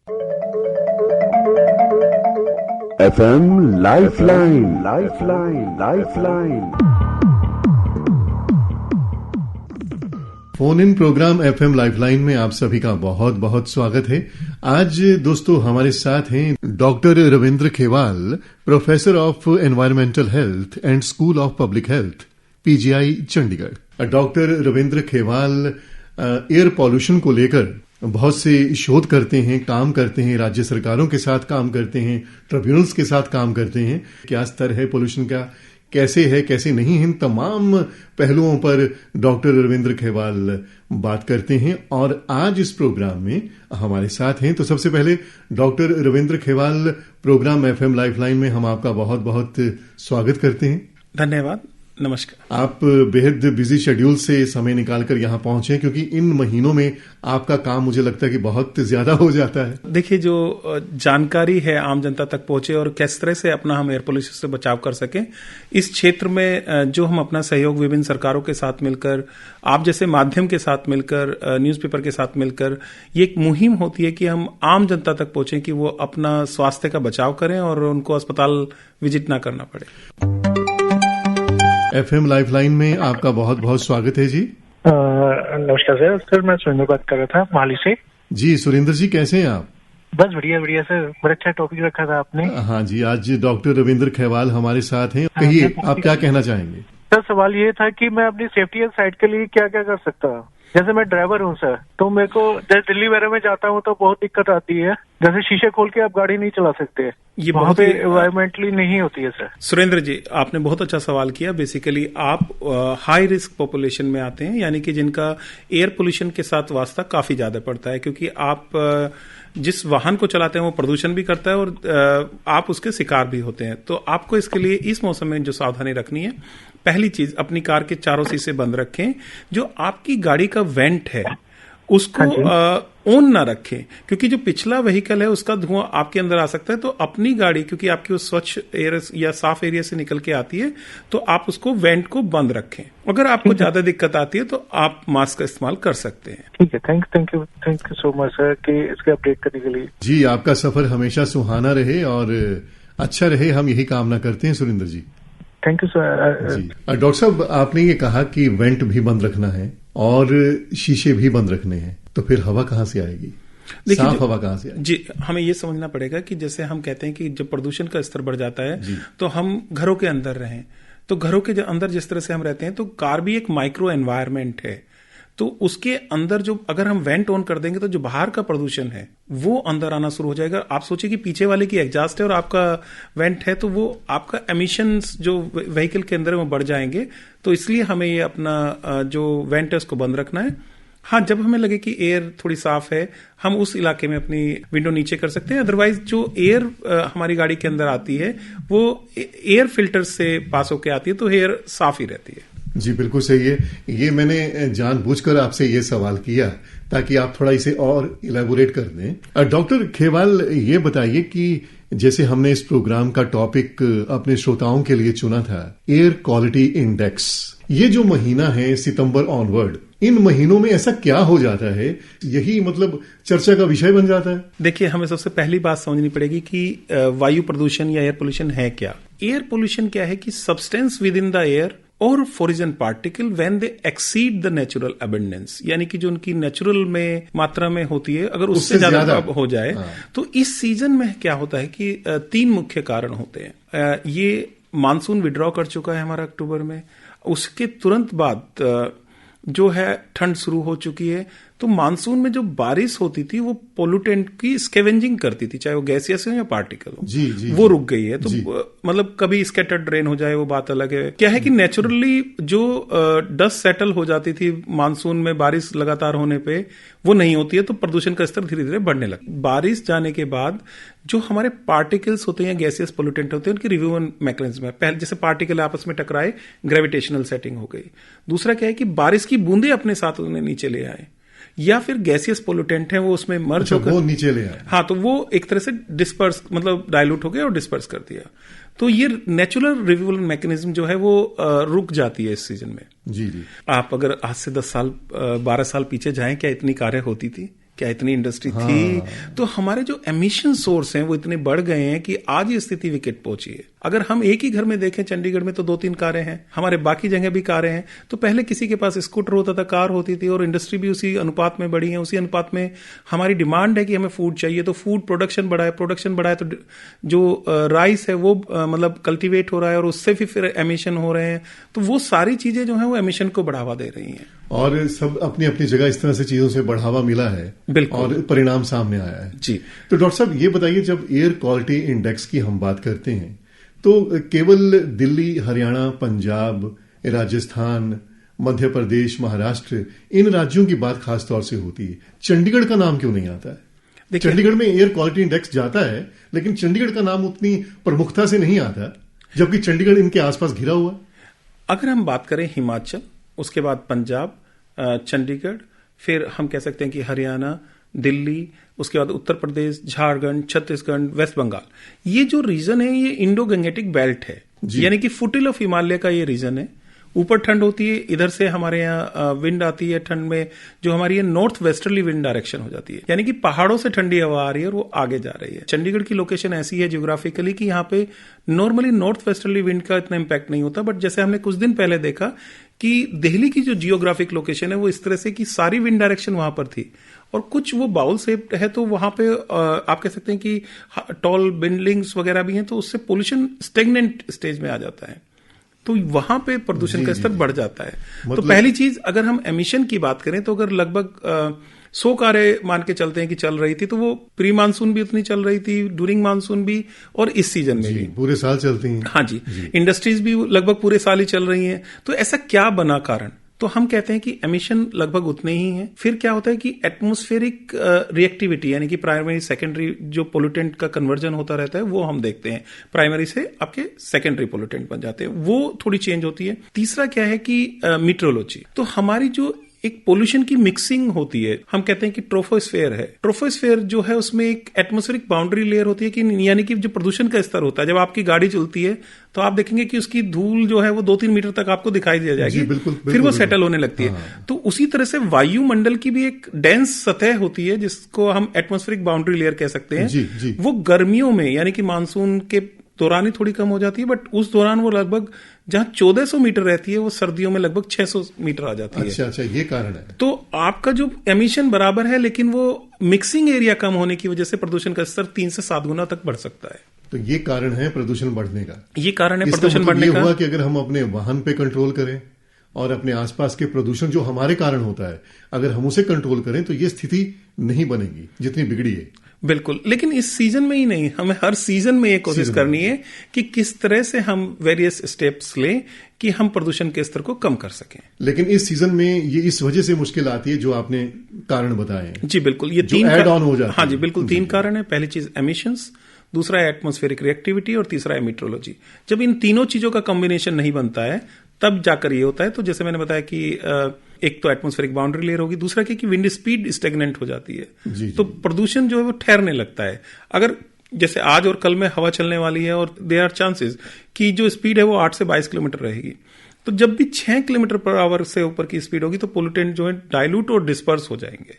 FM lifeline. Phone in program FM lifeline में आप सभी का बहुत बहुत स्वागत है। आज दोस्तों हमारे साथ हैं doctor Ravindra Khewal, professor of environmental health and school of public health, PGI Chandigarh. Doctor Ravindra Khewal air pollution को लेकर बहुत से शोध करते हैं, काम करते हैं, राज्य सरकारों के साथ काम करते हैं, ट्रिब्यूनल्स के साथ काम करते हैं। क्या स्तर है पॉल्यूशन का, कैसे है, कैसे नहीं है, इन तमाम पहलुओं पर डॉक्टर रविंद्र खेवाल बात करते हैं और आज इस प्रोग्राम में हमारे साथ हैं। तो सबसे पहले doctor Ravindra Khewal, programme FM lifeline में हम आपका बहुत बहुत स्वागत करते हैं। धन्यवाद, नमस्कार। आप बेहद बिजी शेड्यूल से समय निकालकर यहाँ पहुंचे, क्योंकि इन महीनों में आपका काम मुझे लगता है कि बहुत ज्यादा हो जाता है। देखिए, जो जानकारी है आम जनता तक पहुंचे और किस तरह से अपना हम एयर पोल्यूशन से बचाव कर सकें, इस क्षेत्र में जो हम अपना सहयोग विभिन्न सरकारों के साथ मिलकर, आप जैसे माध्यम के साथ मिलकर, न्यूज़पेपर के साथ मिलकर, ये एक मुहिम होती है कि हम आम जनता तक पहुंचे कि वो अपना स्वास्थ्य का बचाव करें और उनको अस्पताल विजिट ना करना पड़े। FM लाइफलाइन में आपका बहुत बहुत स्वागत है जी। नमस्कार सर, मैं सुरेंद्र बात कर रहा था माली से। जी सुरेंद्र जी, कैसे हैं आप? बस बढ़िया सर, बड़ा अच्छा टॉपिक रखा था आपने। हाँ जी, आज डॉक्टर रविंद्र खेवाल हमारे साथ हैं। कहिए, आप क्या कहना चाहेंगे? सर, सवाल ये था कि मैं अपनी सेफ्टी साइड के लिए क्या क्या कर सकता हूँ। जैसे मैं ड्राइवर हूँ सर, तो मेरे को जैसे दिल्ली वगैरह में जाता हूँ तो बहुत दिक्कत आती है। जैसे शीशे खोल के आप गाड़ी नहीं चला सकते, ये वहाँ बहुत पे एनवायरमेंटली नहीं होती है सर। सुरेंद्र जी, आपने बहुत अच्छा सवाल किया। बेसिकली आप हाई रिस्क पॉपुलेशन में आते हैं, यानी कि जिनका एयर पोल्यूशन के साथ वास्ता काफी ज्यादा पड़ता है, क्योंकि आप जिस वाहन को चलाते हैं वो प्रदूषण भी करता है और आप उसके शिकार भी होते हैं। तो आपको इसके लिए इस मौसम में जो सावधानी रखनी है, पहली चीज, अपनी कार के चारों शीशे बंद रखें। जो आपकी गाड़ी का वेंट है उसको ऑन ना रखें, क्योंकि जो पिछला व्हीकल है उसका धुआं आपके अंदर आ सकता है। तो अपनी गाड़ी, क्योंकि आपकी वो स्वच्छ एयर या साफ एरिया से निकल के आती है, तो आप उसको वेंट को बंद रखें। अगर आपको ज्यादा दिक्कत आती है तो आप मास्क का इस्तेमाल कर सकते हैं। ठीक है, thank you so much sir कि इसके अपडेट करने के लिए। जी, आपका सफर हमेशा सुहाना रहे और अच्छा रहे, हम यही कामना करते हैं Surendra ji. Thank you sir. जी डॉक्टर साहब, आपने ये कहा कि वेंट भी बंद रखना है और शीशे भी बंद रखने हैं, तो फिर हवा कहाँ से आएगी? साफ हवा कहाँ से आएगी? जी, हमें ये समझना पड़ेगा कि जैसे हम कहते हैं कि जब प्रदूषण का स्तर बढ़ जाता है तो हम घरों के अंदर रहें। तो घरों के अंदर जिस तरह से हम रहते हैं, तो कार भी एक माइक्रो एनवायरनमेंट है। तो उसके अंदर जो अगर हम वेंट ऑन कर देंगे तो जो बाहर का प्रदूषण है वो अंदर आना शुरू हो जाएगा। आप सोचिए कि पीछे वाले की एग्जॉस्ट है और आपका वेंट है, तो वो आपका एमिशंस जो व्हीकल के अंदर में बढ़ जाएंगे। तो इसलिए हमें ये अपना जो वेंट है उसको बंद रखना है। हाँ, जब हमें लगे कि एयर थोड़ी साफ है, हम उस इलाके में अपनी विंडो नीचे कर सकते हैं। अदरवाइज जो एयर हमारी गाड़ी के अंदर आती है वो एयर फिल्टर से पास होके आती है, तो एयर साफ ही रहती है। जी बिल्कुल सही है। ये मैंने जानबूझकर आपसे ये सवाल किया ताकि आप थोड़ा इसे और इलेबोरेट कर दें। डॉक्टर खेवाल, ये बताइए कि जैसे हमने इस प्रोग्राम का टॉपिक अपने श्रोताओं के लिए चुना था, एयर क्वालिटी इंडेक्स। ये जो महीना है सितंबर ऑनवर्ड, इन महीनों में ऐसा क्या हो जाता है, यही मतलब चर्चा का विषय बन जाता है? देखिए, हमें सबसे पहली बात समझनी पड़ेगी कि वायु प्रदूषण या एयर पोल्यूशन है क्या। एयर पोल्यूशन क्या है कि substance within the air और foreign particle when they exceed the natural abundance, यानी कि जो उनकी नेचुरल में मात्रा में होती है, अगर उससे ज्यादा हो जाए। तो इस सीजन में क्या होता है कि 3 मुख्य कारण होते हैं। ये मानसून विड्रॉ कर चुका है हमारा अक्टूबर में, उसके तुरंत बाद जो है ठंड शुरू हो चुकी है। तो मानसून में जो बारिश होती थी वो पोल्यूटेंट की स्कैवेंजिंग करती थी, चाहे वो गैसियस हो या पार्टिकल हो, वो रुक गई है। तो मतलब कभी स्कैटर्ड रेन हो जाए वो बात अलग है। क्या है कि नेचुरली जो डस्ट सेटल हो जाती थी मानसून में बारिश लगातार होने पे, वो नहीं होती है, तो प्रदूषण का स्तर धीरे धीरे बढ़ने लगा। बारिश जाने के बाद जो हमारे पार्टिकल्स होते हैं, गैसियस पोल्यूटेंट होते हैं, उनकी रिव्यूअल मैकेनिज्म है। पहले जैसे पार्टिकल आपस में टकराए, ग्रेविटेशनल सेटिंग हो गई। दूसरा क्या है कि बारिश की बूंदे अपने साथ उन्हें नीचे ले आए, या फिर गैसियस पोल्यूटेंट है वो उसमें मर्ज होकर वो नीचे ले आए। हाँ, तो वो एक तरह से डिस्पर्स, मतलब डाइल्यूट हो गया और डिस्पर्स कर दिया। तो ये नेचुरल रिव्यूअल मैकेनिज्म जो है वो रुक जाती है इस सीजन में। जी जी। आप अगर आज से 10 साल 12 साल पीछे जाएं, क्या इतनी कारें होती थी? क्या इतनी इंडस्ट्री थी? तो हमारे जो एमिशन सोर्स हैं वो इतने बढ़ गए हैं कि आज ये स्थिति विकट पहुंची है। अगर हम एक ही घर में देखें, चंडीगढ़ में तो 2-3 कारें हैं, हमारे बाकी जगह भी कारें हैं। तो पहले किसी के पास स्कूटर होता था, कार होती थी, और इंडस्ट्री भी उसी अनुपात में बढ़ी है। उसी अनुपात में हमारी डिमांड है कि हमें फूड चाहिए, तो फूड प्रोडक्शन बढ़ा है, तो जो राइस है वो मतलब कल्टीवेट हो रहा है और उससे फिर एमिशन हो रहे हैं। तो वो सारी चीजें जो है वो एमिशन को बढ़ावा दे रही हैं। और सब अपनी अपनी जगह इस तरह से चीजों से बढ़ावा मिला है, बिल्कुल, और परिणाम सामने आया है जी। तो डॉक्टर साहब ये बताइए, जब एयर क्वालिटी इंडेक्स की हम बात करते हैं तो केवल दिल्ली, हरियाणा, पंजाब, राजस्थान, मध्य प्रदेश, महाराष्ट्र, इन राज्यों की बात खासतौर से होती है। चंडीगढ़ का नाम क्यों नहीं आता है? चंडीगढ़ में एयर क्वालिटी इंडेक्स जाता है, लेकिन चंडीगढ़ का नाम उतनी प्रमुखता से नहीं आता, जबकि चंडीगढ़ इनके आसपास घिरा हुआ। अगर हम बात करें हिमाचल, उसके बाद पंजाब, चंडीगढ़, फिर हम कह सकते हैं कि हरियाणा, दिल्ली, उसके बाद उत्तर प्रदेश, झारखंड, छत्तीसगढ़, वेस्ट बंगाल, ये जो रीजन है ये इंडो गंगेटिक बेल्ट है, यानी कि फुटिल ऑफ हिमालय का ये रीजन है। ऊपर ठंड होती है, इधर से हमारे यहाँ विंड आती है ठंड में, जो हमारी ये नॉर्थ वेस्टर्ली विंड डायरेक्शन हो जाती है, यानी कि पहाड़ों से ठंडी हवा आ रही है और वो आगे जा रही है। चंडीगढ़ की लोकेशन ऐसी है जियोग्राफिकली कि यहाँ पे नॉर्मली नॉर्थ वेस्टर्ली विंड का इतना इम्पैक्ट नहीं होता, बट जैसे हमने कुछ दिन पहले देखा कि दिल्ली की जो जियोग्राफिक लोकेशन है वो इस तरह से कि सारी विंड डायरेक्शन वहां पर थी, और कुछ वो बाउल शेप्ड है, तो वहां पे आप कह सकते हैं कि टॉल बिल्डिंग्स वगैरह भी हैं, तो उससे पोल्यूशन स्टेगनेंट स्टेज में आ जाता है, तो वहां पे प्रदूषण का स्तर बढ़ जाता है। तो पहली चीज, अगर हम एमिशन की बात करें तो अगर लगभग 100 कारें मान के चलते हैं कि चल रही थी, तो वो प्री मानसून भी उतनी चल रही थी, ड्यूरिंग मानसून भी, और इस सीजन में भी पूरे साल चलती हैं। हाँ जी, इंडस्ट्रीज भी लगभग पूरे साल ही चल रही हैं। तो ऐसा क्या बना कारण? तो हम कहते हैं कि एमिशन लगभग उतने ही हैं। फिर क्या होता है कि एटमॉस्फेरिक रिएक्टिविटी, यानी कि प्राइमरी सेकेंडरी जो पोल्यूटेंट का कन्वर्जन होता रहता है, वो हम देखते हैं। प्राइमरी से आपके सेकेंडरी पोल्यूटेंट बन जाते हैं, वो थोड़ी चेंज होती है। तीसरा क्या है कि मीट्रोलॉजी, तो हमारी जो एक पोल्यूशन की मिक्सिंग होती है, हम कहते हैं कि ट्रोफोस्फेयर है। ट्रोफोस्फेयर जो है उसमें एक एटमॉस्फेरिक बाउंड्री लेयर होती है, कि यानी कि जो प्रदूषण का स्तर होता है, जब आपकी गाड़ी चलती है तो आप देखेंगे कि उसकी धूल जो है वो 2-3 मीटर तक आपको दिखाई दे जाएगी, फिर वो सेटल होने लगती है। तो उसी तरह से वायुमंडल की भी एक डेंस सतह होती है, जिसको हम एटमॉस्फेरिक बाउंड्री लेयर कह सकते हैं। वो गर्मियों में, यानी कि मानसून के दौरान ही थोड़ी कम हो जाती है, बट उस दौरान वो लगभग जहां 1400 मीटर रहती है, वो सर्दियों में लगभग 600 मीटर आ जाती है। अच्छा, ये कारण है। तो आपका जो एमिशन बराबर है, लेकिन वो मिक्सिंग एरिया कम होने की वजह से प्रदूषण का स्तर 3 से 7 गुना तक बढ़ सकता है। तो ये कारण है प्रदूषण बढ़ने का। ये कारण है प्रदूषण बढ़ने का। ये हुआ कि अगर हम अपने वाहन पे कंट्रोल करें और अपने आसपास के प्रदूषण जो हमारे कारण होता है, अगर हम उसे कंट्रोल करें, तो ये स्थिति नहीं बनेगी जितनी बिगड़ी है। बिल्कुल, लेकिन इस सीजन में ही नहीं, हमें हर सीजन में ये कोशिश करनी है कि किस तरह से हम वेरियस स्टेप्स लें कि हम प्रदूषण के स्तर को कम कर सकें। लेकिन इस सीजन में ये इस वजह से मुश्किल आती है जो आपने कारण बताए हैं। जी बिल्कुल, ये 3 ऐड ऑन हो जाता है। हाँ जी, बिल्कुल 3 कारण है। पहली चीज एमिशंस, दूसरा है एटमॉस्फेरिक रिएक्टिविटी, और तीसरा है मीट्रोलॉजी। जब इन तीनों चीजों का कॉम्बिनेशन नहीं बनता है, तब जाकर ये होता है। तो जैसे मैंने बताया कि एक तो एटमॉस्फेरिक बाउंड्री लेयर होगी, दूसरा कि विंड स्पीड स्टेगनेंट हो जाती है, तो प्रदूषण जो है वो ठहरने लगता है। अगर जैसे आज और कल में हवा चलने वाली है और देयर आर चांसेस कि जो स्पीड है वो 8 से 22 किलोमीटर रहेगी, तो जब भी 6 किलोमीटर पर आवर से ऊपर की स्पीड होगी तो पोल्यूटेंट जो है डाइल्यूट और डिस्पर्स हो जाएंगे।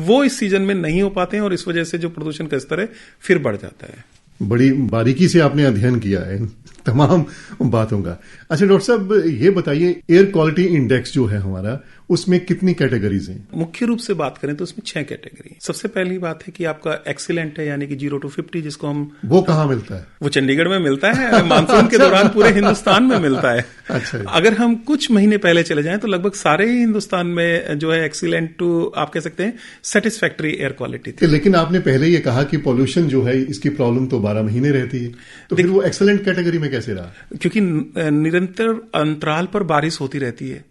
वो इस सीजन में नहीं हो पाते हैं, और इस वजह से जो प्रदूषण का स्तर है फिर बढ़ जाता है। बड़ी बारीकी से आपने अध्ययन किया है तमाम बातों का। अच्छा डॉक्टर साहब, ये बताइए, एयर क्वालिटी इंडेक्स जो है हमारा, उसमें कितनी कैटेगरीज हैं? मुख्य रूप से बात करें तो उसमें 6 कैटेगरी। सबसे पहली बात है कि आपका एक्सीलेंट है, यानी कि 0 to 50, जिसको हम, वो कहाँ मिलता है? वो चंडीगढ़ में मिलता है, मानसून के दौरान पूरे हिंदुस्तान में मिलता है। अच्छा। अगर हम कुछ महीने पहले चले जाएं तो लगभग सारे ही हिंदुस्तान में जो है एक्सीलेंट टू, आप कह सकते हैं, सेटिस्फैक्टरी एयर क्वालिटी थी। लेकिन आपने पहले ये कहा कि पॉल्यूशन जो है, इसकी प्रॉब्लम तो 12 महीने रहती है, तो फिर वो एक्सीलेंट कैटेगरी में कैसे रहा? क्योंकि निरंतर अंतराल पर बारिश होती रहती है।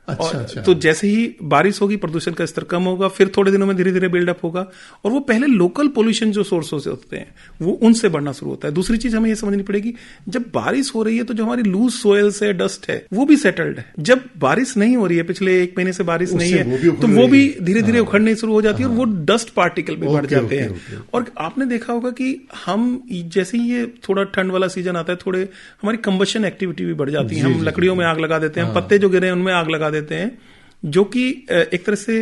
अच्छा। तो जैसे ही बारिश होगी प्रदूषण का स्तर कम होगा, फिर थोड़े दिनों में धीरे धीरे बिल्डअप होगा, और वो पहले लोकल पोल्यूशन जो सोर्सेस होते हैं वो उनसे बढ़ना शुरू होता है। दूसरी चीज हमें ये समझनी पड़ेगी, जब बारिश हो रही है तो जो हमारी लूज सोयल्स है, डस्ट है, वो भी सेटल्ड है। जब बारिश नहीं हो रही है, पिछले 1 महीने से बारिश नहीं है, तो वो भी धीरे धीरे उखड़ने शुरू हो जाती है, और वो डस्ट पार्टिकल भी बढ़ जाते हैं। और आपने देखा होगा कि हम जैसे ही ये थोड़ा ठंड वाला सीजन आता है, थोड़े हमारी कंबशन एक्टिविटी भी बढ़ जाती है। हम लकड़ियों में आग लगा देते हैं, पत्ते जो गिरे हैं उनमें आग लगा देते हैं, जो कि एक तरह से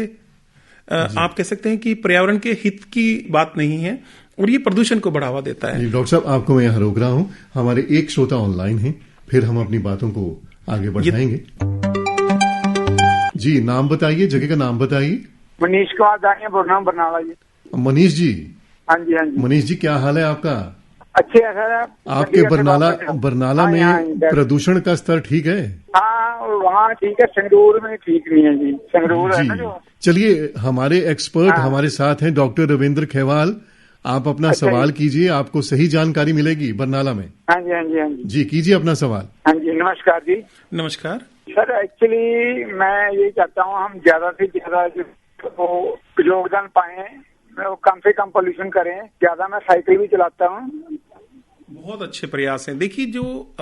आप कह सकते हैं कि पर्यावरण के हित की बात नहीं है और ये प्रदूषण को बढ़ावा देता है। डॉक्टर साहब, आपको मैं यहाँ रोक रहा हूँ, हमारे एक श्रोता ऑनलाइन है, फिर हम अपनी बातों को आगे बढ़ाएंगे। जी, नाम बताइए, जगह का नाम बताइए। मनीष कुमार दानिया बोल रहा हूँ, बरनाला जी। मनीष जी? हाँ जी, हाँ जी। मनीष जी, क्या हाल है आपका? अच्छे है सर। आपके बरनाला में प्रदूषण का स्तर ठीक है? हाँ, वहाँ ठीक है, संगरूर में ठीक नहीं है जी। संगरूर है ना जो। चलिए, हमारे एक्सपर्ट हमारे साथ हैं, डॉक्टर रविंद्र खेवाल। आप अपना सवाल कीजिए, आपको सही जानकारी मिलेगी बरनाला में। हाँ जी, हाँ जी, हाँ जी। जी, कीजिए अपना सवाल। हाँ जी, नमस्कार जी। नमस्कार सर। एक्चुअली मैं ये चाहता हूँ हम ज्यादा से ज्यादा योगदान पाए, कम से कम पोल्यूशन करें। ज्यादा मैं साइकिल भी चलाता हूँ। बहुत अच्छे प्रयास हैं। देखिए, जो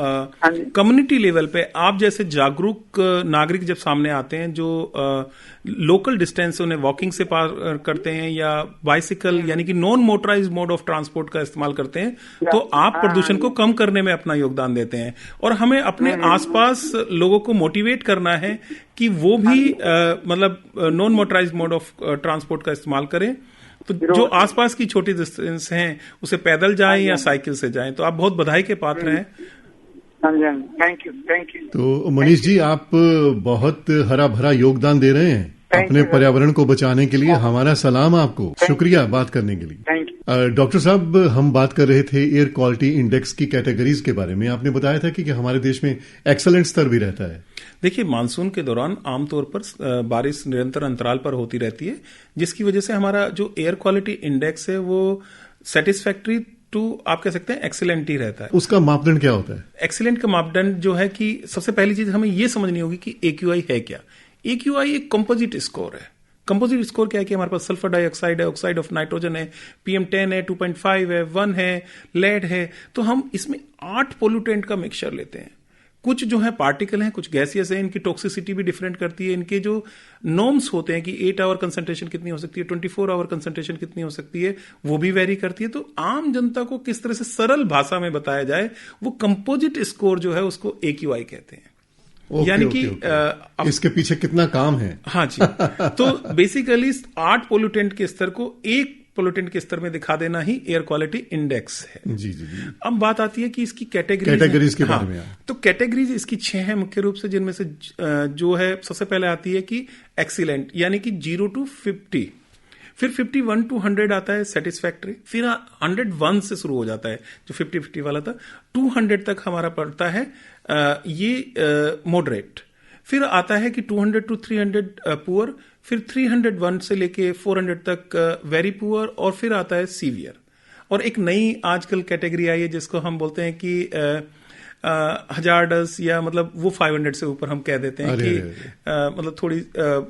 कम्युनिटी लेवल पे आप जैसे जागरूक नागरिक जब सामने आते हैं, जो लोकल डिस्टेंस उन्हें वॉकिंग से पार करते हैं या बाइसिकल यानी कि non motorised mode of transport का इस्तेमाल करते हैं, तो आप प्रदूषण को कम करने में अपना योगदान देते हैं। और हमें अपने आसपास लोगों को मोटिवेट करना है कि वो भी मतलब non motorised mode of transport का इस्तेमाल करें। तो जो आसपास की छोटी डिस्टेंस हैं उसे पैदल जाएं या साइकिल से जाएं। तो आप बहुत बधाई के पात्र हैं। Thank you, thank you. तो मनीष जी, आप बहुत हरा भरा योगदान दे रहे हैं अपने पर्यावरण को बचाने के लिए। हमारा सलाम आपको, शुक्रिया बात करने के लिए। डॉक्टर साहब, हम बात कर रहे थे एयर क्वालिटी इंडेक्स की कैटेगरीज के बारे में। आपने बताया था कि हमारे देश में एक्सीलेंट स्तर भी रहता है। देखिए, मानसून के दौरान आमतौर पर बारिश निरंतर अंतराल पर होती रहती है, जिसकी वजह से हमारा जो एयर क्वालिटी इंडेक्स है वो सेटिस्फैक्ट्री टू, आप कह सकते हैं, एक्सीलेंट ही रहता है। उसका मापदंड क्या होता है? एक्सीलेंट का मापदंड जो है कि सबसे पहली चीज हमें यह समझनी होगी कि AQI है क्या। AQI एक कंपोजिट स्कोर है। कंपोजिट स्कोर क्या है कि हमारे पास सल्फर डाइऑक्साइड है, ऑक्साइड ऑफ नाइट्रोजन है, PM10 है, 2.5 है, 1 है, लेड है। तो हम इसमें 8 पोल्यूटेंट का मिक्सचर लेते हैं। कुछ जो है पार्टिकल हैं, कुछ गैसियस हैं, इनकी टॉक्सिसिटी भी डिफरेंट करती है। इनके जो नॉर्म्स होते हैं कि 8 आवर कंसंट्रेशन कितनी हो सकती है, 24 आवर कंसंट्रेशन कितनी हो सकती है, वो भी वेरी करती है। तो आम जनता को किस तरह से सरल भाषा में बताया जाए, वो कंपोजिट स्कोर जो है उसको AQI कहते हैं। यानी कि इसके पीछे कितना काम है। हाँ जी। तो बेसिकली 8 पोल्यूटेंट के स्तर को एक पोल्यूटेंट के स्तर में दिखा देना ही एयर क्वालिटी इंडेक्स है। जी जी जी। अब बात आती है कि इसकी कैटेगरीज के बारे में। तो कैटेगरीज इसकी 6 है मुख्य रूप से, जिनमें से जो है सबसे पहले आती है कि एक्सीलेंट, यानी कि 0 to 50। फिर 51 to 100 आता है सेटिस्फैक्ट्री। फिर 101 से शुरू हो जाता है, जो 50-50 वाला था। 200 तक हमारा पड़ता है ये मॉडरेट। फिर आता है कि 200 to 300 पुअर। फिर 301 से लेके 400 तक वेरी पुअर। और फिर आता है सीवियर। और एक नई आजकल कैटेगरी आई है जिसको हम बोलते हैं कि हजार्डस, या मतलब वो 500 से ऊपर हम कह देते हैं कि मतलब थोड़ी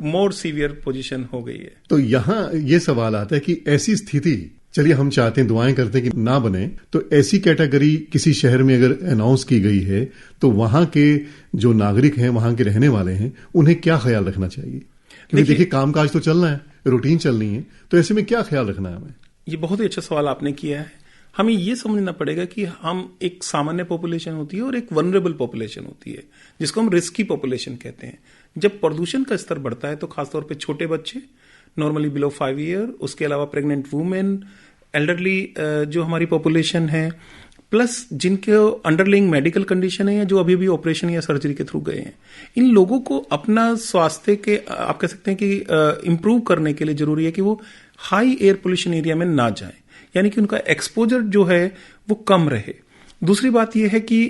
मोर सीवियर पोजीशन हो गई है। तो यहाँ ये सवाल आता है कि ऐसी स्थिति, चलिए हम चाहते हैं, दुआएं करते हैं कि ना बने, तो ऐसी कैटेगरी किसी शहर में अगर अनाउंस की गई है तो वहां के जो नागरिक हैं, वहां के रहने वाले हैं, उन्हें क्या ख्याल रखना चाहिए? क्योंकि देखिए कामकाज तो चलना है, रूटीन चलनी है, तो ऐसे में क्या ख्याल रखना है हमें? ये बहुत ही अच्छा सवाल आपने किया है। हमें ये समझना पड़ेगा कि हम एक सामान्य पॉपुलेशन होती है और एक वनरेबल पॉपुलेशन होती है, जिसको हम रिस्की पॉपुलेशन कहते हैं। जब प्रदूषण का स्तर बढ़ता है तो खासतौर पे छोटे बच्चे, नॉर्मली बिलो 5 ईयर, उसके अलावा प्रेग्नेंट वुमेन, एल्डरली जो हमारी पॉपुलेशन है, प्लस जिनके अंडरलाइंग मेडिकल कंडीशन है या जो अभी भी ऑपरेशन या सर्जरी के थ्रू गए हैं, इन लोगों को अपना स्वास्थ्य के, आप कह सकते हैं कि इम्प्रूव करने के लिए जरूरी है कि वो हाई एयर पोल्यूशन एरिया में ना जाएं, यानी कि उनका एक्सपोजर जो है वो कम रहे। दूसरी बात यह है कि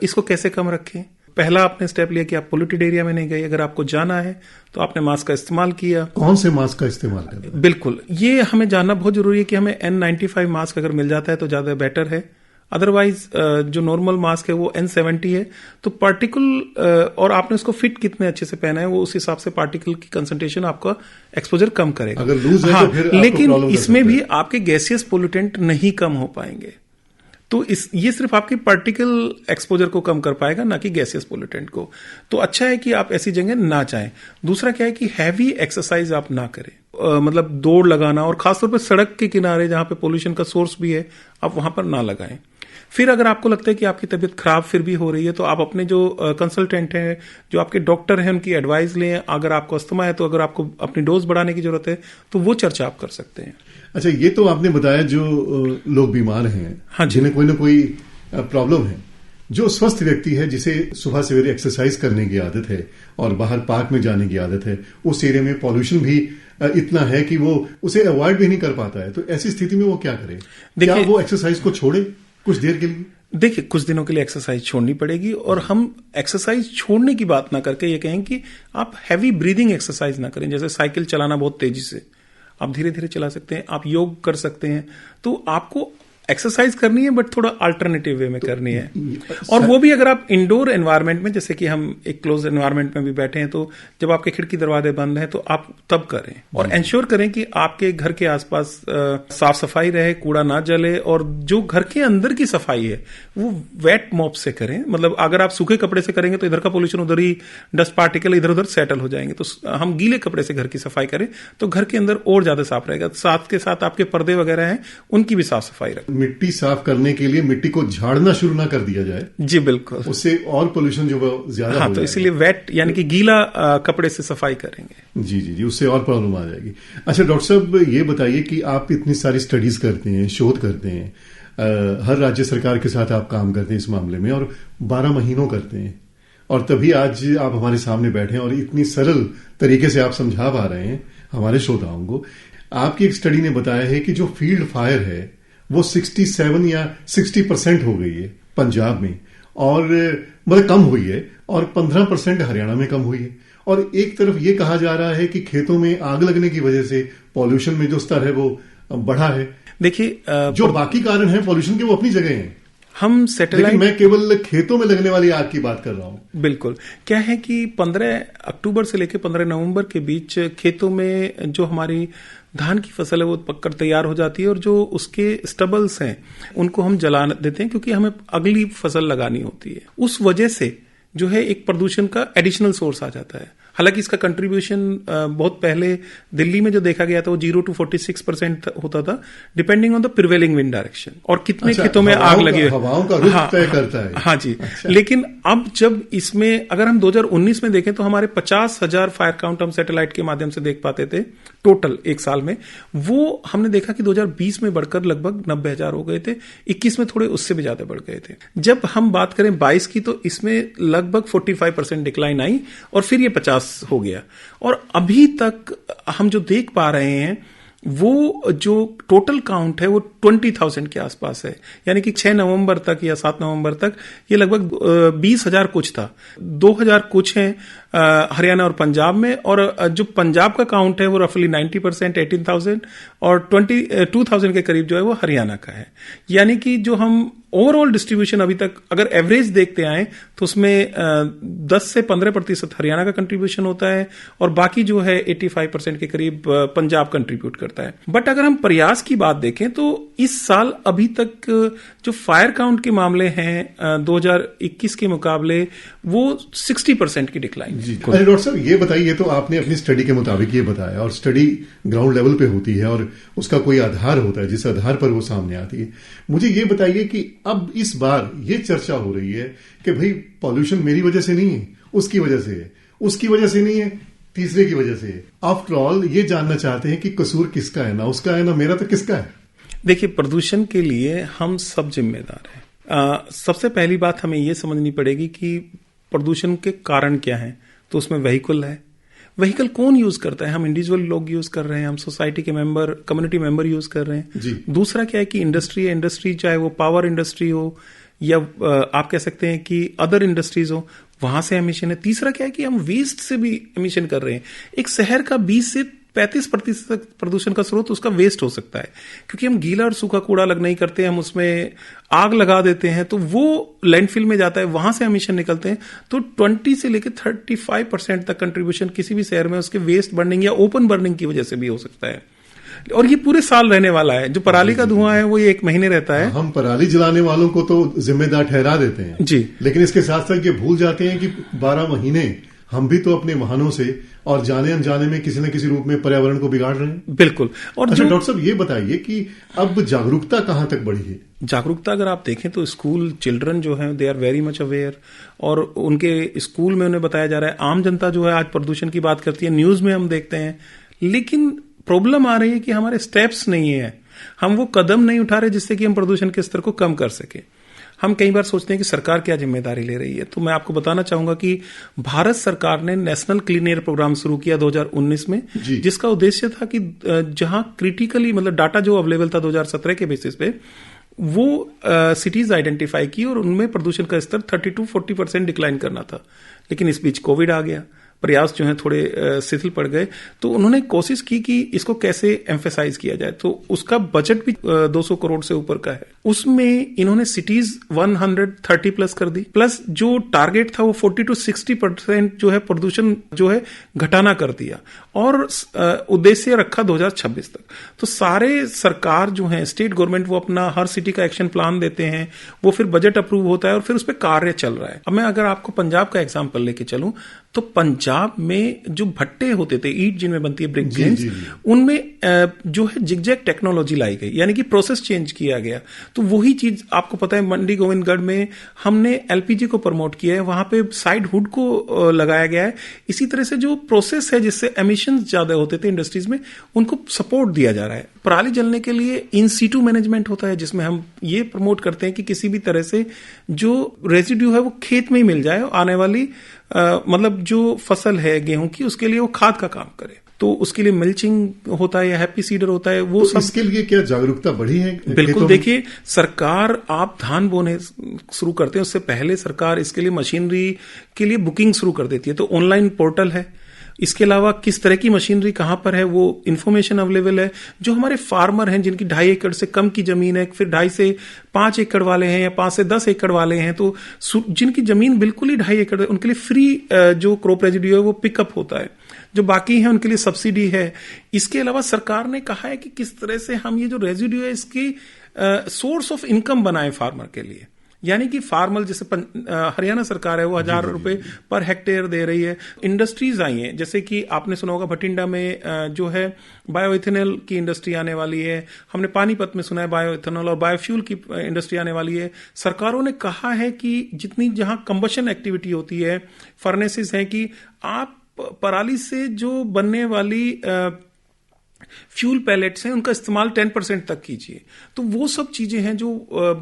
इसको कैसे कम रखें। पहला आपने स्टेप लिया कि आप पोल्यूटेड एरिया में नहीं गए। अगर आपको जाना है तो आपने मास्क का इस्तेमाल किया। कौन से मास्क का इस्तेमाल करें? बिल्कुल, ये हमें जानना बहुत जरूरी है कि हमें N95 मास्क अगर मिल जाता है तो ज्यादा बेटर है। अदरवाइज जो नॉर्मल मास्क है वो N70 है। तो पार्टिकल और आपने उसको फिट कितने अच्छे से पहना है, वो उस हिसाब से पार्टिकल की कंसंट्रेशन आपका एक्सपोजर कम करेगा। अगर लूज है तो फिर लेकिन इसमें भी आपके गैसियस पोल्यूटेंट नहीं कम हो पाएंगे। तो ये सिर्फ आपकी पार्टिकल एक्सपोजर को कम कर पाएगा, ना कि गैसियस पोल्यूटेंट को। तो अच्छा है कि आप ऐसी जगह ना जाएं। दूसरा क्या है कि हैवी एक्सरसाइज आप ना करें। मतलब दौड़ लगाना, और खासतौर पे सड़क के किनारे जहां पे पोल्यूशन का सोर्स भी है, आप वहां पर ना लगाएं। फिर अगर आपको लगता है कि आपकी तबीयत खराब फिर भी हो रही है, तो आप अपने जो कंसल्टेंट हैं, जो आपके डॉक्टर हैं, उनकी एडवाइस लें। अगर आपको अस्थमा है तो अगर आपको अपनी डोज बढ़ाने की जरूरत है तो वो चर्चा आप कर सकते हैं। अच्छा, ये तो आपने बताया जो लोग बीमार हैं, हाँ, जिन्हें कोई ना कोई प्रॉब्लम है। जो स्वस्थ व्यक्ति है, जिसे सुबह सवेरे एक्सरसाइज करने की आदत है और बाहर पार्क में जाने की आदत है, उस एरिया में पॉल्यूशन भी इतना है कि वो उसे अवॉइड भी नहीं कर पाता है, तो ऐसी स्थिति में वो क्या करे? क्या वो एक्सरसाइज को छोड़े कुछ देर के लिए? देखिए, कुछ दिनों के लिए एक्सरसाइज छोड़नी पड़ेगी, और हम एक्सरसाइज छोड़ने की बात ना करके ये कहें कि आप हैवी ब्रीदिंग एक्सरसाइज ना करें। जैसे साइकिल चलाना बहुत तेजी से, आप धीरे धीरे चला सकते हैं, आप योग कर सकते हैं। तो आपको एक्सरसाइज करनी है, बट थोड़ा अल्टरनेटिव वे में करनी है। और वो भी अगर आप इंडोर एनवायरनमेंट में, जैसे कि हम एक क्लोज एनवायरनमेंट में भी बैठे हैं, तो जब आपके खिड़की दरवाजे बंद हैं तो आप तब करें। और इंश्योर करें कि आपके घर के आसपास साफ सफाई रहे, कूड़ा ना जले, और जो घर के अंदर की सफाई है वो वेट मॉप से करें। मतलब अगर आप सूखे कपड़े से करेंगे तो इधर का पोल्यूशन उधर ही, डस्ट पार्टिकल इधर उधर सेटल हो जाएंगे। तो हम गीले कपड़े से घर की सफाई करें तो घर के अंदर और ज्यादा साफ रहेगा। साथ के साथ आपके पर्दे वगैरह हैं, उनकी भी साफ सफाई रखें। मिट्टी साफ करने के लिए मिट्टी को झाड़ना शुरू ना कर दिया जाए। जी बिल्कुल, उससे और पोल्यूशन जो ज्यादा हाँ, तो इसीलिए वेट यानी कि गीला कपड़े से सफाई करेंगे। जी जी जी, उससे और प्रॉब्लम आ जाएगी। अच्छा डॉक्टर साहब, ये बताइए कि आप इतनी सारी स्टडीज करते हैं, शोध करते हैं, हर राज्य सरकार के साथ आप काम करते हैं इस मामले में, और 12 महीनों करते हैं, और तभी आज आप हमारे सामने बैठे हैं और इतनी सरल तरीके से आप समझा पा रहे हैं हमारे श्रोताओं को। आपकी एक स्टडी ने बताया है कि जो फील्ड फायर है वो 67 या 60% हो गई है पंजाब में, और मतलब कम हुई है, और 15% हरियाणा में कम हुई है। और एक तरफ ये कहा जा रहा है कि खेतों में आग लगने की वजह से पॉल्यूशन में जो स्तर है वो बढ़ा है। देखिए, जो बाकी कारण है पॉल्यूशन के वो अपनी जगह हैं। हम सैटेलाइट, मैं केवल खेतों में लगने वाली आग की बात कर रहा हूं। बिल्कुल, क्या है कि 15 अक्टूबर से लेकर 15 नवंबर के बीच खेतों में जो हमारी धान की फसल है वो पककर तैयार हो जाती है, और जो उसके स्टबल्स हैं उनको हम जला देते हैं, क्योंकि हमें अगली फसल लगानी होती है। उस वजह से जो है एक प्रदूषण का एडिशनल सोर्स आ जाता है। हालांकि इसका कंट्रीब्यूशन बहुत पहले दिल्ली में जो देखा गया था वो 0 to 46% होता था, depending on the prevailing wind direction, और कितने खेतों में आग लगी है, हवाओं का रुख तय करता है। हाँ जी। अच्छा। लेकिन अब जब इसमें अगर हम 2019 में देखें तो हमारे 50,000 फायर काउंट हम सैटेलाइट के माध्यम से देख पाते थे टोटल एक साल में। वो हमने देखा कि 2020 में बढ़कर लगभग 90,000 हो गए थे, 21 में थोड़े उससे भी ज्यादा बढ़ गए थे। जब हम बात करें 22 की तो इसमें लगभग 45% डिक्लाइन आई, और फिर ये 50 हो गया। और अभी तक हम जो देख पा रहे हैं वो जो टोटल काउंट है वो 20,000 के आसपास है। यानी कि 6 नवंबर तक या 7 नवंबर तक ये लगभग 20,000 कुछ था, 2,000 कुछ है हरियाणा और पंजाब में, और जो पंजाब का काउंट है वो रफली 90%, 18,000, और 22,000 के करीब जो है वो हरियाणा का है। यानी कि जो हम ओवरऑल डिस्ट्रीब्यूशन अभी तक अगर एवरेज देखते आए तो उसमें 10 से 15% हरियाणा का कंट्रीब्यूशन होता है, और बाकी जो है 85% के करीब पंजाब कंट्रीब्यूट करता है। बट अगर हम प्रयास की बात देखें तो इस साल अभी तक जो फायर काउंट के मामले हैं 2021 के मुकाबले वो 60% की डिक्लाइन। अरे डॉक्टर साहब, ये बताइए, तो आपने अपनी स्टडी के मुताबिक ये बताया, और स्टडी ग्राउंड लेवल पे होती है और उसका कोई आधार होता है जिस आधार पर वो सामने आती है। मुझे ये बताइए कि अब इस बार ये चर्चा हो रही है कि भाई पॉल्यूशन मेरी वजह से नहीं है, उसकी वजह से है, उसकी वजह से नहीं है, तीसरे की वजह से है। आफ्टर ऑल ये जानना चाहते हैं कि कसूर किसका है, ना उसका है ना मेरा, तो किसका है? देखिए, प्रदूषण के लिए हम सब जिम्मेदार हैं। सबसे पहली बात हमें ये समझनी पड़ेगी कि प्रदूषण के कारण क्या है। तो उसमें व्हीकल है, व्हीकल कौन यूज करता है? हम इंडिविजुअल लोग यूज कर रहे हैं, हम सोसाइटी के मेंबर, कम्युनिटी मेंबर यूज कर रहे हैं जी। दूसरा क्या है कि इंडस्ट्री है, इंडस्ट्री चाहे वो पावर इंडस्ट्री हो या आप कह सकते हैं कि अदर इंडस्ट्रीज हो, वहां से एमिशन है। तीसरा क्या है कि हम वेस्ट से भी एमिशन कर रहे हैं। एक शहर का 20 से 35% प्रदूषण का स्रोत उसका वेस्ट हो सकता है, क्योंकि हम गीला और सूखा कूड़ा अलग नहीं करते, हम उसमें आग लगा देते हैं तो वो लैंडफिल में जाता है, वहां से एमिशन निकलते हैं। तो 20 से लेकर 35% तक कंट्रीब्यूशन किसी भी शहर में उसके वेस्ट बर्निंग या ओपन बर्निंग की वजह से भी हो सकता है, और ये पूरे साल रहने वाला है। जो पराली का धुआं है वो ये 1 महीने रहता है। हम पराली जलाने वालों को तो जिम्मेदार ठहरा देते हैं जी, लेकिन इसके साथ साथ ये भूल जाते हैं कि 12 महीने हम भी तो अपने वाहनों से और जाने अनजाने में किसी न किसी रूप में पर्यावरण को बिगाड़ रहे हैं। बिल्कुल। और अच्छा डॉक्टर साहब, ये बताइए कि अब जागरूकता कहाँ तक बढ़ी है? जागरूकता अगर आप देखें तो स्कूल चिल्ड्रन जो हैं they are very much aware, और उनके स्कूल में उन्हें बताया जा रहा है। आम जनता जो है आज प्रदूषण की बात करती है, न्यूज में हम देखते हैं, लेकिन प्रॉब्लम आ रही है कि हमारे स्टेप्स नहीं है, हम वो कदम नहीं उठा रहे जिससे कि हम प्रदूषण के स्तर को कम कर सके। हम कई बार सोचते हैं कि सरकार क्या जिम्मेदारी ले रही है, तो मैं आपको बताना चाहूंगा कि भारत सरकार ने नेशनल क्लीन एयर प्रोग्राम शुरू किया 2019 में, जिसका उद्देश्य था कि जहां क्रिटिकली मतलब डाटा जो अवेलेबल था 2017 के बेसिस पे, वो सिटीज आइडेंटिफाई की और उनमें प्रदूषण का स्तर 30-40% डिक्लाइन करना था। लेकिन इस बीच कोविड आ गया, प्रयास जो हैं थोड़े शिथिल पड़ गए, तो उन्होंने कोशिश की कि इसको कैसे एम्फेसाइज किया जाए। तो उसका बजट भी 200 करोड़ से ऊपर का है। उसमें इन्होंने सिटीज 130 प्लस कर दी, प्लस जो टारगेट था वो 40-60% जो है प्रदूषण जो है घटाना कर दिया, और उद्देश्य रखा 2026 तक। तो सारे सरकार जो है स्टेट गवर्नमेंट वो अपना हर सिटी का एक्शन प्लान देते हैं, वो फिर बजट अप्रूव होता है और फिर उस पर कार्य चल रहा है। अब मैं अगर आपको पंजाब का एग्जाम्पल लेके चलूं तो पंजाब में जो भट्टे होते थे, ईंट जिनमें बनती है, ब्रिक जेन्स, उनमें जो है जिगजैग टेक्नोलॉजी लाई गई, यानी कि प्रोसेस चेंज किया गया। तो वही चीज आपको पता है मंडी गोविंदगढ़ में हमने एलपीजी को प्रमोट किया है, वहां पे साइड हुड को लगाया गया है। इसी तरह से जो प्रोसेस है जिससे एमिशन ज्यादा होते थे इंडस्ट्रीज में, उनको सपोर्ट दिया जा रहा है। पराली जलने के लिए इन सीटू मैनेजमेंट होता है, जिसमें हम ये प्रमोट करते हैं कि किसी भी तरह से जो रेजिड्यू है वो खेत में ही मिल जाए, आने वाली मतलब जो फसल है गेहूं की, उसके लिए वो खाद का काम करे। तो उसके लिए मल्चिंग होता है या हैप्पी सीडर होता है, वो तो सब। इसके लिए क्या जागरूकता बढ़ी है? बिल्कुल। देखिए, सरकार आप धान बोने शुरू करते हैं उससे पहले सरकार इसके लिए मशीनरी के लिए बुकिंग शुरू कर देती है। तो ऑनलाइन पोर्टल है, इसके अलावा किस तरह की मशीनरी कहां पर है वो इंफॉर्मेशन अवेलेबल है। जो हमारे फार्मर हैं जिनकी 2.5 एकड़ से कम की जमीन है, फिर 2.5 से 5 एकड़ वाले हैं या 5 से 10 एकड़ वाले हैं, तो जिनकी जमीन बिल्कुल ही 2.5 एकड़ है, उनके लिए फ्री जो क्रॉप रेजिड्यू है वो पिकअप होता है। जो बाकी है उनके लिए सब्सिडी है। इसके अलावा सरकार ने कहा है कि किस तरह से हम ये जो रेजिड्यू है इसकी सोर्स ऑफ इनकम बनाए फार्मर के लिए, यानी कि फार्मर जैसे हरियाणा सरकार है वो 1,000 रुपए पर हेक्टेयर दे रही है। इंडस्ट्रीज आई हैं, जैसे कि आपने सुना होगा भटिंडा में जो है बायोइथेनॉल की इंडस्ट्री आने वाली है। हमने पानीपत में सुना है बायोइथेनॉल और बायोफ्यूल की इंडस्ट्री आने वाली है। सरकारों ने कहा है कि जितनी जहां कंबशन एक्टिविटी होती है, फर्नेसेस हैं, कि आप पराली से जो बनने वाली फ्यूल पैलेट्स हैं उनका इस्तेमाल 10% तक कीजिए। तो वो सब चीजें हैं जो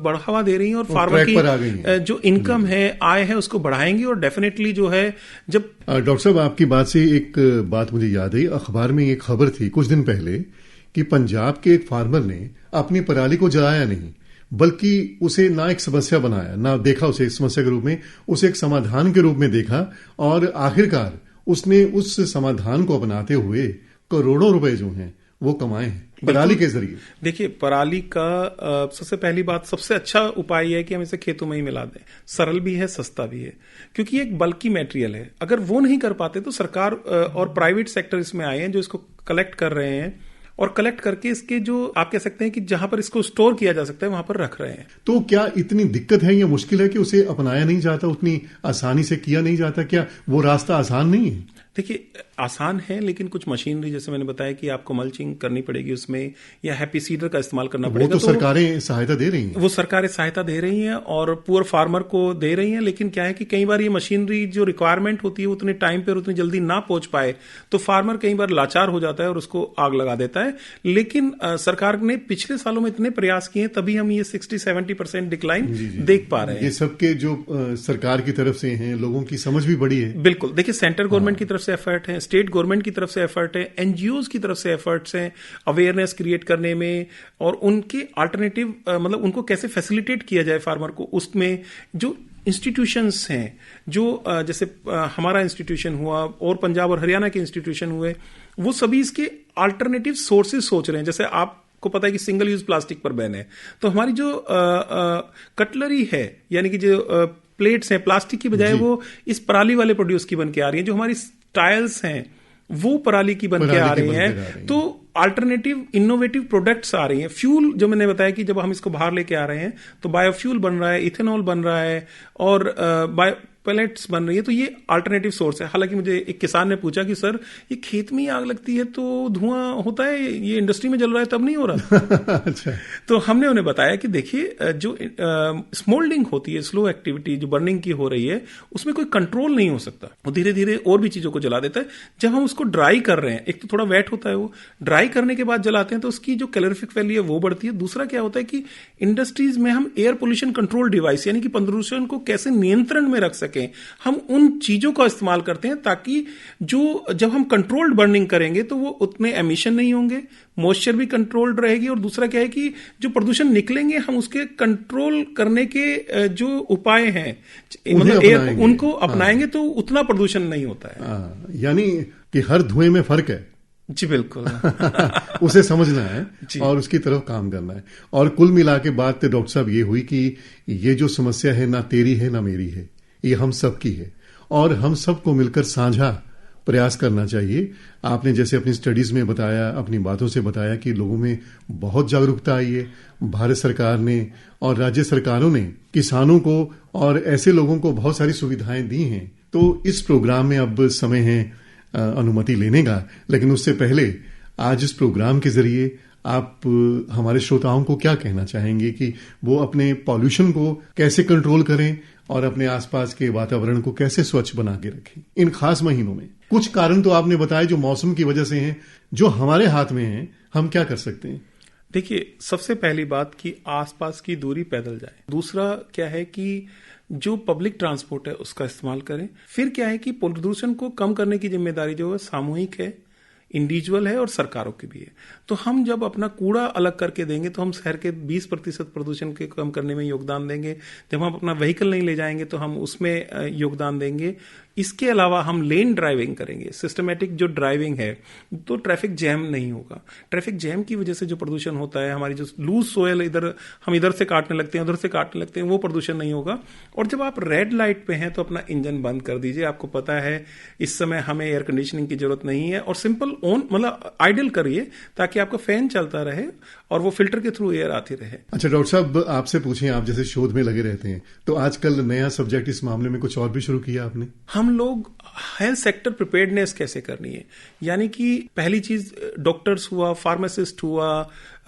बढ़ावा दे रही हैं और फार्मर की जो इनकम है, आय है, उसको बढ़ाएंगी। और डेफिनेटली जो है जब डॉक्टर साहब आपकी बात से एक बात मुझे याद आई, अखबार में एक खबर थी कुछ दिन पहले कि पंजाब के एक फार्मर ने अपनी पराली को जलाया नहीं, बल्कि उसे ना एक समस्या बनाया, ना देखा उसे एक समस्या के रूप में, उसे एक समाधान के रूप में देखा, और आखिरकार उसने उस समाधान को अपनाते हुए करोड़ों रुपए जो हैं वो कमाए हैं पराली के जरिए। देखिए, पराली का सबसे पहली बात, सबसे अच्छा उपाय है कि हम इसे खेतों में ही मिला दें। सरल भी है, सस्ता भी है, क्योंकि एक बल्कि मटेरियल है। अगर वो नहीं कर पाते तो सरकार और प्राइवेट सेक्टर इसमें आए हैं जो इसको कलेक्ट कर रहे हैं, और कलेक्ट करके इसके जो आप कह सकते हैं कि जहां पर इसको स्टोर किया जा सकता है वहां पर रख रहे हैं। तो क्या इतनी दिक्कत है या मुश्किल है कि उसे अपनाया नहीं जाता, उतनी आसानी से किया नहीं जाता? क्या वो रास्ता आसान नहीं है? देखिए, आसान है, लेकिन कुछ मशीनरी जैसे मैंने बताया कि आपको मल्चिंग करनी पड़ेगी उसमें, या हैप्पी सीडर का इस्तेमाल करना पड़ेगा। वो तो सरकारें सहायता दे रही हैं। वो सरकारें सहायता दे रही हैं और पुअर फार्मर को दे रही हैं, लेकिन क्या है कि कई बार ये मशीनरी जो रिक्वायरमेंट होती है उतने टाइम पर उतनी जल्दी ना पहुंच पाए, तो फार्मर कई बार लाचार हो जाता है और उसको आग लगा देता है। लेकिन सरकार ने पिछले सालों में इतने प्रयास किए, तभी हम ये 60-70% डिक्लाइन देख पा रहे हैं। ये सबके जो सरकार की तरफ से हैं, लोगों की समझ भी बड़ी है। बिल्कुल। देखिए, सेंट्रल गवर्नमेंट की तरफ से एफर्ट है, स्टेट गवर्नमेंट की तरफ से एफर्ट है, एनजीओज की तरफ से एफर्ट्स हैं अवेयरनेस क्रिएट करने में, और उनके अल्टरनेटिव मतलब उनको कैसे फैसिलिटेट किया जाए फार्मर को। उसमें जो इंस्टीट्यूशंस हैं, जो जैसे हमारा इंस्टीट्यूशन हुआ और पंजाब और हरियाणा के इंस्टीट्यूशन हुए, वो सभी इसके अल्टरनेटिव सोर्सेज सोच रहे हैं। जैसे आपको पता है कि सिंगल यूज प्लास्टिक पर बैन है, तो हमारी जो कटलरी है, यानी कि जो प्लेट्स हैं, प्लास्टिक की बजाय वो इस पराली वाले प्रोड्यूस की बन के आ रही है। जो हमारी टाइल्स हैं वो पराली की बन के आ रही हैं। तो अल्टरनेटिव इनोवेटिव प्रोडक्ट्स आ रही हैं। फ्यूल, जो मैंने बताया कि जब हम इसको बाहर लेके आ रहे हैं तो बायोफ्यूल बन रहा है, इथेनॉल बन रहा है, और पैलेट्स बन रही है, तो ये अल्टरनेटिव सोर्स है। हालांकि मुझे एक किसान ने पूछा कि सर ये खेत में ही आग लगती है तो धुआं होता है, ये इंडस्ट्री में जल रहा है तब नहीं हो रहा। अच्छा। तो हमने उन्हें बताया कि देखिए जो स्मोल्डिंग होती है, स्लो एक्टिविटी जो बर्निंग की हो रही है, उसमें कोई कंट्रोल नहीं हो सकता, वो धीरे धीरे और भी चीजों को जला देता है। जब हम उसको ड्राई कर रहे हैं, एक तो थोड़ा वेट होता है, वो ड्राई करने के बाद जलाते हैं तो उसकी जो कैलोरीफिक वैल्यू है वो बढ़ती है। दूसरा क्या होता है कि इंडस्ट्रीज में हम एयर पोल्यूशन कंट्रोल डिवाइस यानी कि प्रदूषण को कैसे नियंत्रण में रख सकें, हम उन चीजों का इस्तेमाल करते हैं ताकि जो जब हम कंट्रोल्ड बर्निंग करेंगे तो वो उतने एमिशन नहीं होंगे, मॉइस्चर भी कंट्रोल्ड रहेगी, और दूसरा क्या है कि जो प्रदूषण निकलेंगे हम उसके कंट्रोल करने के जो उपाय हैं मतलब उनको अपनाएंगे तो उतना प्रदूषण नहीं होता है। यानी कि हर धुएं में फर्क है। जी बिल्कुल। उसे समझना है और उसकी तरफ काम करना है। और कुल मिला के बात डॉक्टर साहब ये हुई कि ये जो समस्या है ना तेरी है ना मेरी है, ये हम सबकी है और हम सबको मिलकर साझा प्रयास करना चाहिए। आपने जैसे अपनी स्टडीज में बताया, अपनी बातों से बताया कि लोगों में बहुत जागरूकता आई है। भारत सरकार ने और राज्य सरकारों ने किसानों को और ऐसे लोगों को बहुत सारी सुविधाएं दी हैं। तो इस प्रोग्राम में अब समय है अनुमति लेने का, लेकिन उससे पहले आज इस प्रोग्राम के जरिए आप हमारे श्रोताओं को क्या कहना चाहेंगे कि वो अपने पॉल्यूशन को कैसे कंट्रोल करें और अपने आसपास के वातावरण को कैसे स्वच्छ बना के रखें इन खास महीनों में? कुछ कारण तो आपने बताए जो मौसम की वजह से हैं, जो हमारे हाथ में हैं, हम क्या कर सकते हैं? देखिए, सबसे पहली बात कि आसपास की दूरी पैदल जाए। दूसरा क्या है कि जो पब्लिक ट्रांसपोर्ट है उसका इस्तेमाल करें। फिर क्या है कि प्रदूषण को कम करने की जिम्मेदारी जो है सामूहिक है, इंडिविजुअल है और सरकारों की भी है। तो हम जब अपना कूड़ा अलग करके देंगे तो हम शहर के 20% प्रदूषण के कम करने में योगदान देंगे। जब हम अपना व्हीकल नहीं ले जाएंगे तो हम उसमें योगदान देंगे। इसके अलावा हम लेन ड्राइविंग करेंगे, सिस्टमेटिक जो ड्राइविंग है, तो ट्रैफिक जैम नहीं होगा। ट्रैफिक जैम की वजह से जो प्रदूषण होता है, हमारी जो लूज सोयल हम इधर से काटने लगते हैं, उधर से काटने लगते हैं, वो प्रदूषण नहीं होगा। और जब आप रेड लाइट पे हैं तो अपना इंजन बंद कर दीजिए। आपको पता है इस समय हमें एयर कंडीशनिंग की जरूरत नहीं है, और सिंपल ऑन मतलब आइडल करिए ताकि आपका फैन चलता रहे और वो फिल्टर के थ्रू एयर आती रहे। अच्छा डॉक्टर साहब, आपसे पूछें, आप जैसे शोध में लगे रहते हैं, तो आजकल नया सब्जेक्ट इस मामले में कुछ और भी शुरू किया आपने? हम लोग हेल्थ सेक्टर प्रिपेयर्डनेस कैसे करनी है, यानी कि पहली चीज डॉक्टर्स हुआ, फार्मासिस्ट हुआ,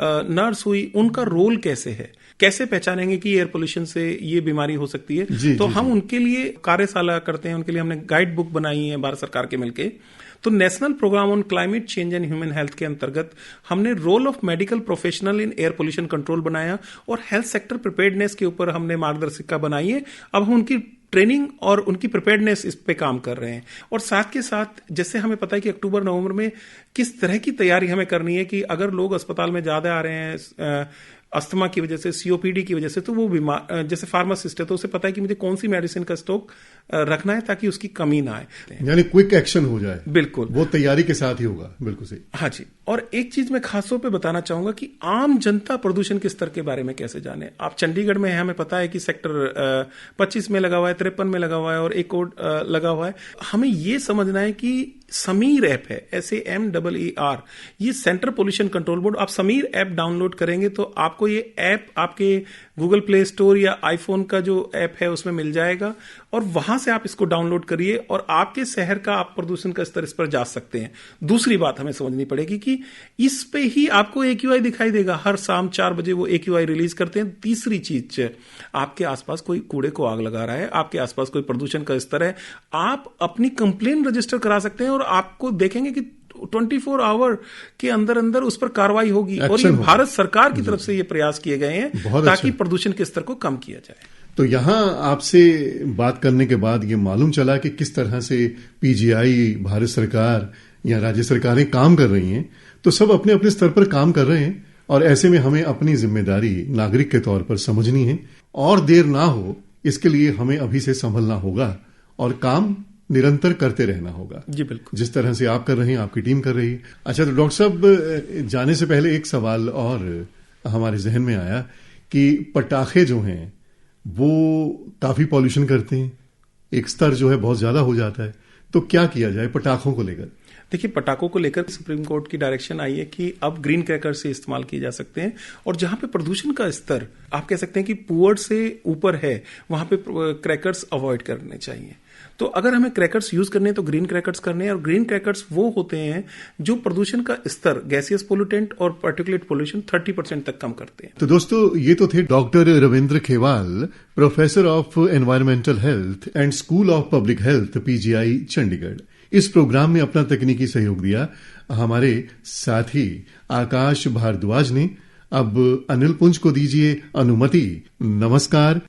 नर्स हुई, उनका रोल कैसे है, कैसे पहचानेंगे कि एयर पोल्यूशन से ये बीमारी हो सकती है। तो हम उनके लिए कार्यशाला करते हैं, उनके लिए हमने गाइड बुक बनाई है भारत सरकार के मिलके। तो national program on climate change and human health के अंतर्गत हमने role of medical professional in air pollution control बनाया और हेल्थ सेक्टर प्रिपेयर्डनेस के ऊपर हमने मार्गदर्शिका बनाई है। अब हम उनकी ट्रेनिंग और उनकी प्रिपेयर्डनेस इस पे काम कर रहे हैं। और साथ के साथ जैसे हमें पता है कि अक्टूबर नवंबर में किस तरह की तैयारी हमें करनी है कि अगर लोग अस्पताल में ज्यादा आ रहे हैं अस्थमा की वजह से, सीओपीडी की वजह से, तो वो बीमार जैसे फार्मासिस्ट है तो उसे पता है कि मुझे कौन सी मेडिसिन का स्टॉक रखना है ताकि उसकी कमी ना आए, यानी क्विक एक्शन हो जाए। बिल्कुल, वो तैयारी के साथ ही होगा। बिल्कुल सही। हाँ जी। और एक चीज मैं खास तौर पे बताना चाहूंगा कि आम जनता प्रदूषण के स्तर के बारे में कैसे जाने। आप चंडीगढ़ में हैं, हमें पता है कि सेक्टर 25 में लगा हुआ है, 53 में लगा हुआ है और एक और लगा हुआ है। हमें ये समझना है कि समीर ऐप है, SAMEER, ये सेंट्रल पोल्यूशन कंट्रोल बोर्ड। आप समीर ऐप डाउनलोड करेंगे तो आपको ये ऐप आपके गूगल प्ले स्टोर या आईफोन का जो ऐप है उसमें मिल जाएगा और वहां से आप इसको डाउनलोड करिए और आपके शहर का आप प्रदूषण का स्तर इस पर जा सकते हैं। दूसरी बात हमें समझनी पड़ेगी कि इस पे ही आपको AQI दिखाई देगा, हर शाम 4 बजे वो AQI रिलीज करते हैं। तीसरी चीज, आपके आसपास कोई कूड़े को आग लगा रहा है, आपके आसपास कोई प्रदूषण का स्तर है, आप अपनी कंप्लेन रजिस्टर करा सकते हैं और आपको देखेंगे कि 24 आवर के अंदर अंदर उस पर कार्रवाई होगी। और ये भारत सरकार की तरफ से ये प्रयास किए गए हैं ताकि प्रदूषण के स्तर को कम किया जाए। तो यहां आपसे बात करने के बाद ये मालूम चला कि किस तरह से PGI, भारत सरकार या राज्य सरकारें काम कर रही हैं। तो सब अपने अपने स्तर पर काम कर रहे हैं और ऐसे में हमें अपनी जिम्मेदारी नागरिक के तौर पर समझनी है और देर ना हो इसके लिए हमें अभी से संभलना होगा और काम निरंतर करते रहना होगा। जी बिल्कुल, जिस तरह से आप कर रहे हैं, आपकी टीम कर रही है। अच्छा, तो डॉक्टर साहब, जाने से पहले एक सवाल और हमारे जहन में आया कि पटाखे जो हैं वो काफी पॉल्यूशन करते हैं, एक स्तर जो है बहुत ज्यादा हो जाता है, तो क्या किया जाए पटाखों को लेकर? देखिए, पटाखों को लेकर सुप्रीम कोर्ट की डायरेक्शन आई है कि अब ग्रीन क्रैकर्स से इस्तेमाल किए जा सकते हैं, और जहां पे प्रदूषण का स्तर आप कह सकते हैं कि पुअर से ऊपर है, वहां पे क्रैकर्स अवॉइड करने चाहिए। तो अगर हमें क्रैकर्स यूज करने हैं तो ग्रीन क्रैकर्स करने हैं, और ग्रीन क्रैकर्स वो होते हैं जो प्रदूषण का स्तर, गैसियस पोल्यूटेंट और पार्टिकुलेट पोल्यूशन 30% तक कम करते हैं। तो दोस्तों, ये तो थे doctor Ravindra Khewal, professor of environmental health and school of public health, PGI Chandigarh. इस प्रोग्राम में अपना तकनीकी सहयोग दिया हमारे साथी आकाश भारद्वाज ने। अब अनिल पुंज को दीजिए अनुमति। नमस्कार।